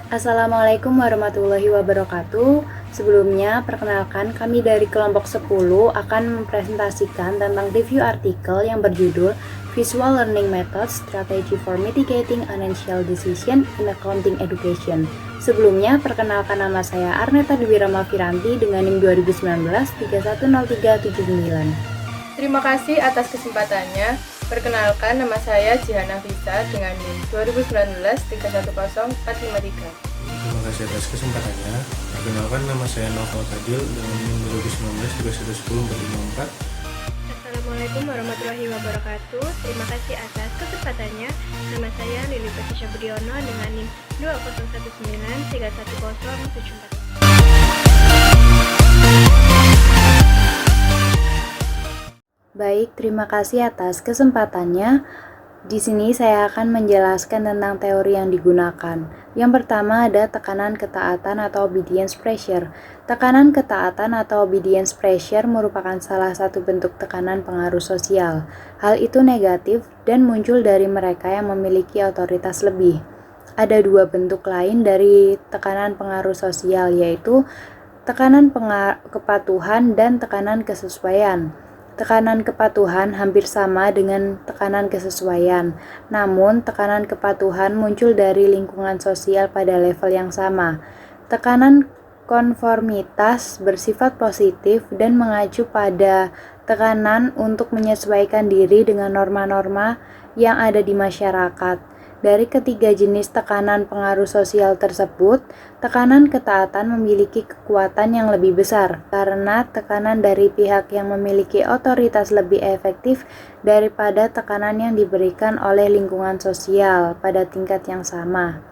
Assalamualaikum warahmatullahi wabarakatuh. Sebelumnya, perkenalkan kami dari kelompok 10 akan mempresentasikan tentang review artikel yang berjudul Visual Learning Methods Strategy for Mitigating Financial Decision in Accounting Education. Sebelumnya, perkenalkan nama saya Arneta Dwi Rama Firanti dengan NIM 2019 310379. Terima kasih atas kesempatannya. Perkenalkan, nama saya Jihana Fisa dengan NIM 2019-310453. Terima kasih atas kesempatannya. Perkenalkan, nama saya Novel Fadil dengan NIM 2019-3110-454. Assalamualaikum warahmatullahi wabarakatuh. Terima kasih atas kesempatannya. Nama saya Lili Patricia Budiono dengan NIM 2019-311074. Baik, terima kasih atas kesempatannya. Di sini saya akan menjelaskan tentang teori yang digunakan. Yang pertama ada tekanan ketaatan atau obedience pressure. Tekanan ketaatan atau obedience pressure merupakan salah satu bentuk tekanan pengaruh sosial. Hal itu negatif dan muncul dari mereka yang memiliki otoritas lebih. Ada dua bentuk lain dari tekanan pengaruh sosial, yaitu tekanan kepatuhan dan tekanan kesesuaian. Tekanan kepatuhan hampir sama dengan tekanan kesesuaian, namun tekanan kepatuhan muncul dari lingkungan sosial pada level yang sama. Tekanan konformitas bersifat positif dan mengacu pada tekanan untuk menyesuaikan diri dengan norma-norma yang ada di masyarakat. Dari ketiga jenis tekanan pengaruh sosial tersebut, tekanan ketaatan memiliki kekuatan yang lebih besar karena tekanan dari pihak yang memiliki otoritas lebih efektif daripada tekanan yang diberikan oleh lingkungan sosial pada tingkat yang sama.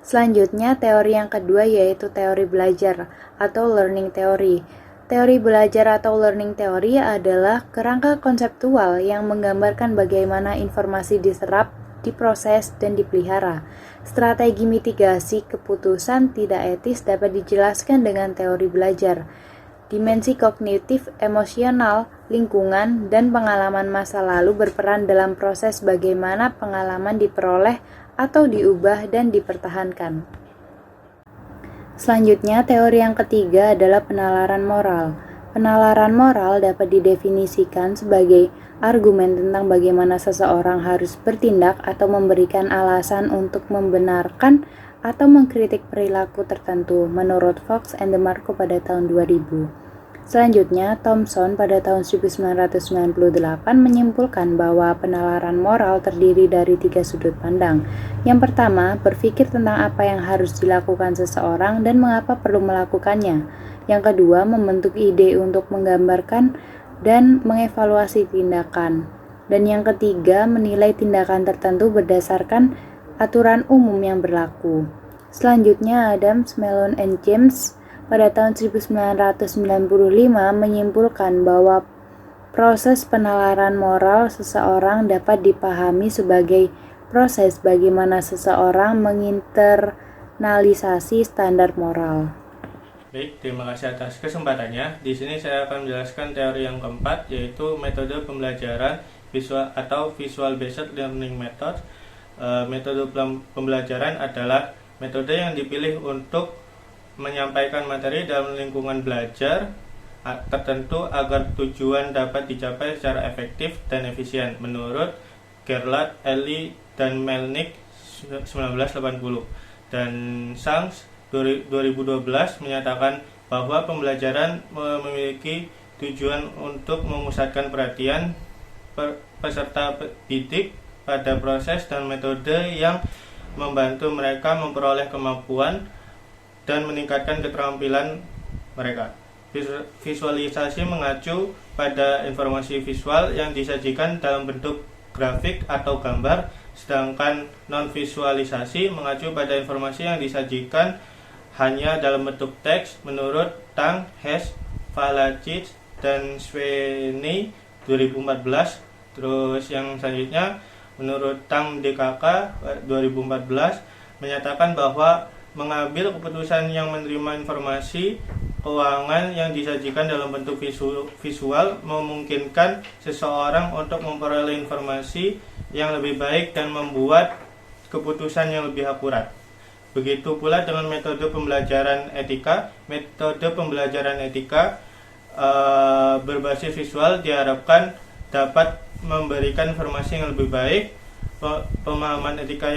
Selanjutnya, teori yang kedua yaitu teori belajar atau learning theory. Teori belajar atau learning theory adalah kerangka konseptual yang menggambarkan bagaimana informasi diserap, diproses, dan dipelihara. Strategi mitigasi keputusan tidak etis dapat dijelaskan dengan teori belajar. Dimensi kognitif, emosional, lingkungan, dan pengalaman masa lalu berperan dalam proses bagaimana pengalaman diperoleh atau diubah dan dipertahankan. Selanjutnya, teori yang ketiga adalah penalaran moral. Penalaran moral dapat didefinisikan sebagai argumen tentang bagaimana seseorang harus bertindak atau memberikan alasan untuk membenarkan atau mengkritik perilaku tertentu menurut Fox and DeMarco pada tahun 2000. Selanjutnya, Thomson pada tahun 1998 menyimpulkan bahwa penalaran moral terdiri dari 3 sudut pandang. Yang pertama, berpikir tentang apa yang harus dilakukan seseorang dan mengapa perlu melakukannya. Yang kedua, membentuk ide untuk menggambarkan dan mengevaluasi tindakan. Dan yang ketiga, menilai tindakan tertentu berdasarkan aturan umum yang berlaku. Selanjutnya, Adams, Mellon, and James pada tahun 1995 menyimpulkan bahwa proses penalaran moral seseorang dapat dipahami sebagai proses bagaimana seseorang menginternalisasi standar moral. Baik, terima kasih atas kesempatannya. Di sini saya akan menjelaskan teori yang keempat, yaitu metode pembelajaran visual atau Visual Based Learning Method. Metode pembelajaran adalah metode yang dipilih untuk menyampaikan materi dalam lingkungan belajar tertentu agar tujuan dapat dicapai secara efektif dan efisien menurut Gerlach, Ellie, dan Melnick 1980 dan Sangs 2012 menyatakan bahwa pembelajaran memiliki tujuan untuk memusatkan perhatian peserta didik pada proses dan metode yang membantu mereka memperoleh kemampuan dan meningkatkan keterampilan mereka. Visualisasi mengacu pada informasi visual yang disajikan dalam bentuk grafik atau gambar, sedangkan non-visualisasi mengacu pada informasi yang disajikan hanya dalam bentuk teks menurut Tang, Hess, Valacic, dan Sweeney 2014. Terus yang selanjutnya menurut Tang DKK 2014 menyatakan bahwa mengambil keputusan yang menerima informasi keuangan yang disajikan dalam bentuk visual memungkinkan seseorang untuk memperoleh informasi yang lebih baik dan membuat keputusan yang lebih akurat. Begitu pula dengan metode pembelajaran etika. Metode pembelajaran etika berbasis visual diharapkan dapat memberikan informasi yang lebih baik, pemahaman etika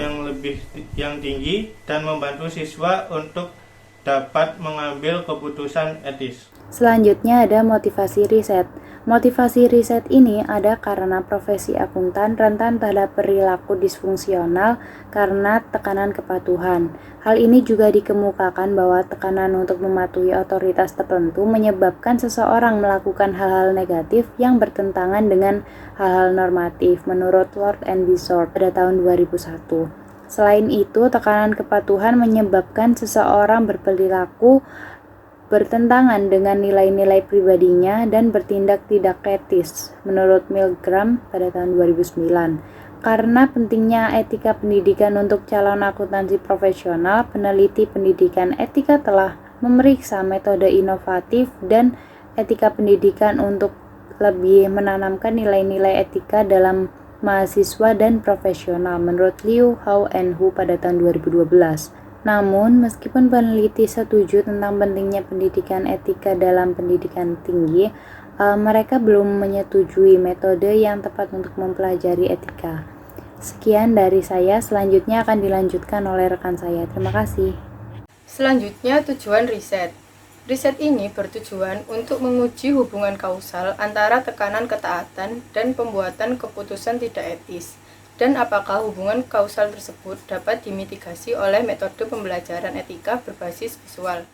yang tinggi, dan membantu siswa untuk dapat mengambil keputusan etis. Selanjutnya ada motivasi riset. Motivasi riset ini ada karena profesi akuntan rentan terhadap perilaku disfungsional karena tekanan kepatuhan. Hal ini juga dikemukakan bahwa tekanan untuk mematuhi otoritas tertentu menyebabkan seseorang melakukan hal-hal negatif yang bertentangan dengan hal-hal normatif menurut Lord and Bishop pada tahun 2001. Selain itu, tekanan kepatuhan menyebabkan seseorang berperilaku bertentangan dengan nilai-nilai pribadinya dan bertindak tidak etis, menurut Milgram pada tahun 2009. Karena pentingnya etika pendidikan untuk calon akuntansi profesional, peneliti pendidikan etika telah memeriksa metode inovatif dan etika pendidikan untuk lebih menanamkan nilai-nilai etika dalam mahasiswa dan profesional, menurut Liu, Hao, and Hu pada tahun 2012. Namun, meskipun peneliti setuju tentang pentingnya pendidikan etika dalam pendidikan tinggi, mereka belum menyetujui metode yang tepat untuk mempelajari etika. Sekian dari saya, selanjutnya akan dilanjutkan oleh rekan saya. Terima kasih. Selanjutnya, tujuan riset. Riset ini bertujuan untuk menguji hubungan kausal antara tekanan ketaatan dan pembuatan keputusan tidak etis, dan apakah hubungan kausal tersebut dapat dimitigasi oleh metode pembelajaran etika berbasis visual.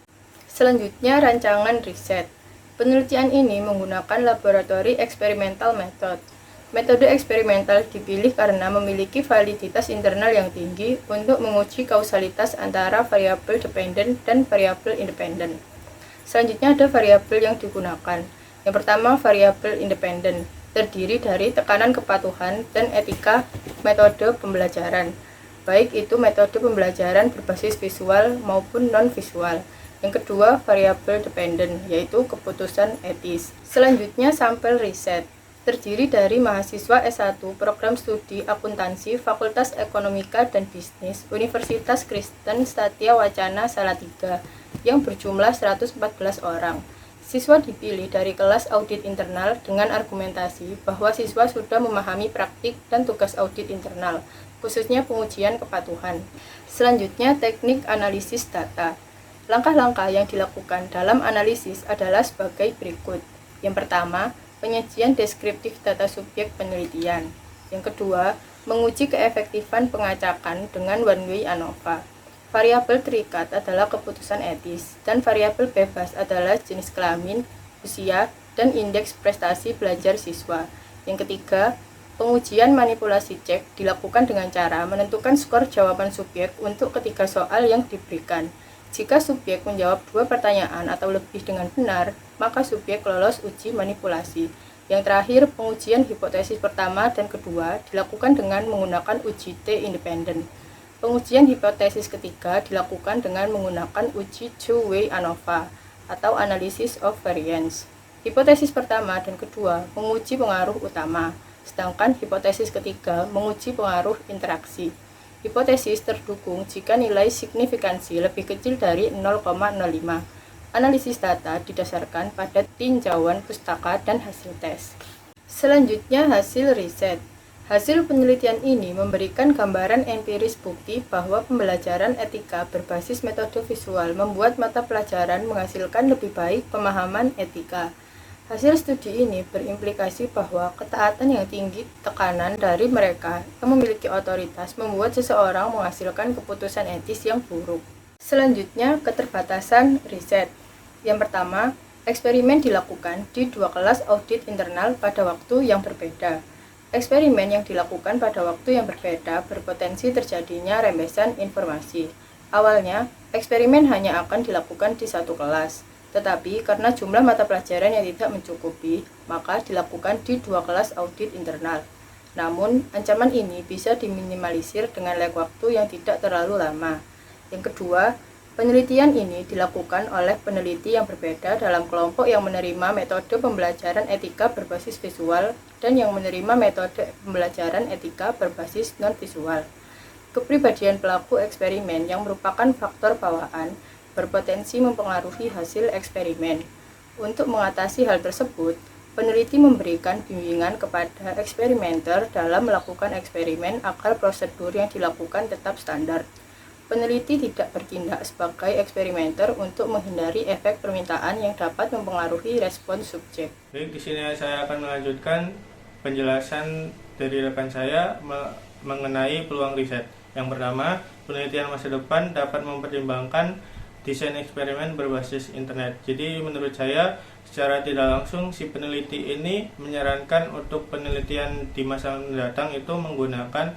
Selanjutnya, rancangan riset. Penelitian ini menggunakan laboratory experimental method. Metode eksperimental dipilih karena memiliki validitas internal yang tinggi untuk menguji kausalitas antara variabel dependen dan variabel independen. Selanjutnya ada variabel yang digunakan. Yang pertama, variabel independen, terdiri dari tekanan kepatuhan dan etika metode pembelajaran, baik itu metode pembelajaran berbasis visual maupun non-visual. Yang kedua, variabel dependen, yaitu keputusan etis. Selanjutnya, sampel riset, terdiri dari mahasiswa S1 Program Studi Akuntansi Fakultas Ekonomika dan Bisnis Universitas Kristen Satya Wacana Salatiga yang berjumlah 114 orang. Siswa dipilih dari kelas audit internal dengan argumentasi bahwa siswa sudah memahami praktik dan tugas audit internal, khususnya pengujian kepatuhan. Selanjutnya, teknik analisis data. Langkah-langkah yang dilakukan dalam analisis adalah sebagai berikut. Yang pertama, penyajian deskriptif data subjek penelitian. Yang kedua, menguji keefektifan pengacakan dengan one-way ANOVA. Variabel terikat adalah keputusan etis, dan variabel bebas adalah jenis kelamin, usia, dan indeks prestasi belajar siswa. Yang ketiga, pengujian manipulasi cek dilakukan dengan cara menentukan skor jawaban subjek untuk ketiga soal yang diberikan. Jika subjek menjawab 2 pertanyaan atau lebih dengan benar, maka subjek lolos uji manipulasi. Yang terakhir, pengujian hipotesis pertama dan kedua dilakukan dengan menggunakan uji T independen. Pengujian hipotesis ketiga dilakukan dengan menggunakan uji two-way ANOVA atau Analysis of Variance. Hipotesis pertama dan kedua menguji pengaruh utama, sedangkan hipotesis ketiga menguji pengaruh interaksi. Hipotesis terdukung jika nilai signifikansi lebih kecil dari 0,05. Analisis data didasarkan pada tinjauan pustaka dan hasil tes. Selanjutnya, hasil riset. Hasil penelitian ini memberikan gambaran empiris bukti bahwa pembelajaran etika berbasis metode visual membuat mata pelajaran menghasilkan lebih baik pemahaman etika. Hasil studi ini berimplikasi bahwa ketaatan yang tinggi tekanan dari mereka yang memiliki otoritas membuat seseorang menghasilkan keputusan etis yang buruk. Selanjutnya, keterbatasan riset. Yang pertama, eksperimen dilakukan di 2 kelas audit internal pada waktu yang berbeda. Eksperimen yang dilakukan pada waktu yang berbeda berpotensi terjadinya rembesan informasi. Awalnya, eksperimen hanya akan dilakukan di 1 kelas, tetapi karena jumlah mata pelajaran yang tidak mencukupi, maka dilakukan di 2 kelas audit internal. Namun, ancaman ini bisa diminimalisir dengan lag waktu yang tidak terlalu lama. Yang kedua, penelitian ini dilakukan oleh peneliti yang berbeda dalam kelompok yang menerima metode pembelajaran etika berbasis visual dan yang menerima metode pembelajaran etika berbasis non-visual. Kepribadian pelaku eksperimen yang merupakan faktor bawaan berpotensi mempengaruhi hasil eksperimen. Untuk mengatasi hal tersebut, peneliti memberikan bimbingan kepada eksperimenter dalam melakukan eksperimen agar prosedur yang dilakukan tetap standar. Peneliti tidak bertindak sebagai eksperimenter untuk menghindari efek permintaan yang dapat mempengaruhi respon subjek. Baik, di sini saya akan melanjutkan penjelasan dari rekan saya mengenai peluang riset. Yang pertama, penelitian masa depan dapat mempertimbangkan desain eksperimen berbasis internet. Jadi menurut saya secara tidak langsung si peneliti ini menyarankan untuk penelitian di masa mendatang itu menggunakan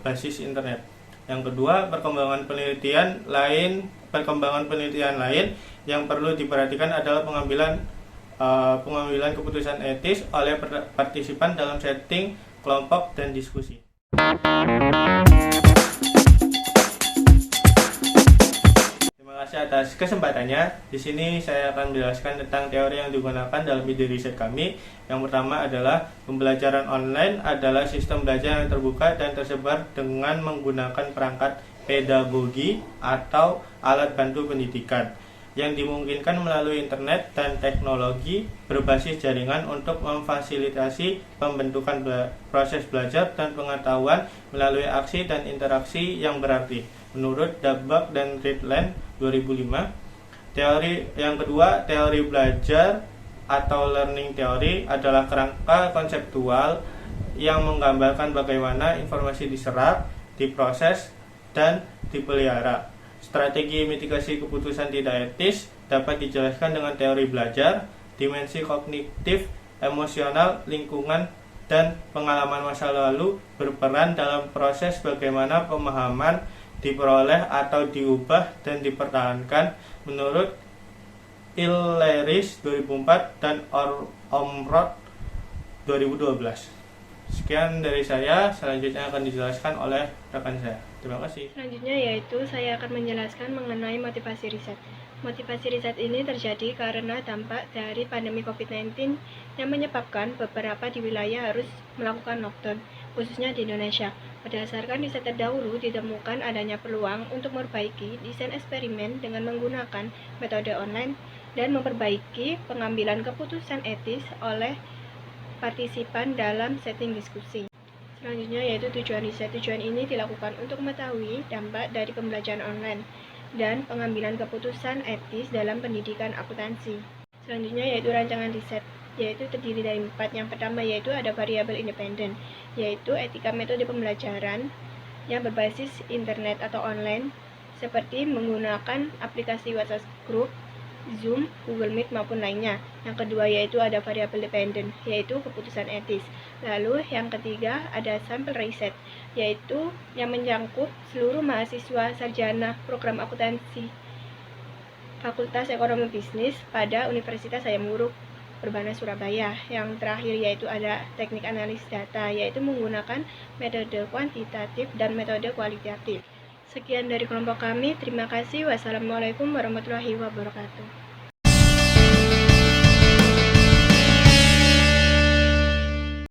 basis internet. Yang kedua, perkembangan penelitian lain yang perlu diperhatikan adalah pengambilan keputusan etis oleh partisipan dalam setting kelompok dan diskusi. Terima kasih atas kesempatannya. Di sini saya akan menjelaskan tentang teori yang digunakan dalam ide riset kami. Yang pertama adalah pembelajaran online adalah sistem belajar yang terbuka dan tersebar dengan menggunakan perangkat pedagogi atau alat bantu pendidikan yang dimungkinkan melalui internet dan teknologi berbasis jaringan untuk memfasilitasi pembentukan proses belajar dan pengetahuan melalui aksi dan interaksi yang berarti. Menurut Dabak dan Ridland 2005, teori yang kedua, teori belajar atau learning theory adalah kerangka konseptual yang menggambarkan bagaimana informasi diserap, diproses, dan dipelihara. Strategi mitigasi keputusan tidak etis dapat dijelaskan dengan teori belajar, dimensi kognitif, emosional, lingkungan, dan pengalaman masa lalu berperan dalam proses bagaimana pemahaman diperoleh atau diubah dan dipertahankan menurut Illeris 2004 dan Omroth 2012. Sekian dari saya, selanjutnya akan dijelaskan oleh rekan saya. Terima kasih. Selanjutnya yaitu saya akan menjelaskan mengenai motivasi riset. Motivasi riset ini terjadi karena dampak dari pandemi COVID-19 yang menyebabkan beberapa di wilayah harus melakukan lockdown, khususnya di Indonesia. Berdasarkan riset terdahulu, ditemukan adanya peluang untuk memperbaiki desain eksperimen dengan menggunakan metode online dan memperbaiki pengambilan keputusan etis oleh partisipan dalam setting diskusi. Selanjutnya yaitu tujuan riset. Tujuan ini dilakukan untuk mengetahui dampak dari pembelajaran online dan pengambilan keputusan etis dalam pendidikan akuntansi. Selanjutnya yaitu rancangan riset, yaitu terdiri dari 4. Yang pertama yaitu ada variabel independen, yaitu etika metode pembelajaran yang berbasis internet atau online, seperti menggunakan aplikasi WhatsApp Group, Zoom, Google Meet maupun lainnya. Yang kedua yaitu ada variabel dependen, yaitu keputusan etis. Lalu yang ketiga ada sampel riset, yaitu yang menyangkut seluruh mahasiswa sarjana program akuntansi Fakultas Ekonomi Bisnis pada Universitas Hayam Wuruk Perbana Surabaya. Yang terakhir yaitu ada teknik analis data, yaitu menggunakan metode kuantitatif dan metode kualitatif. Sekian dari kelompok kami, terima kasih. Wassalamualaikum warahmatullahi wabarakatuh.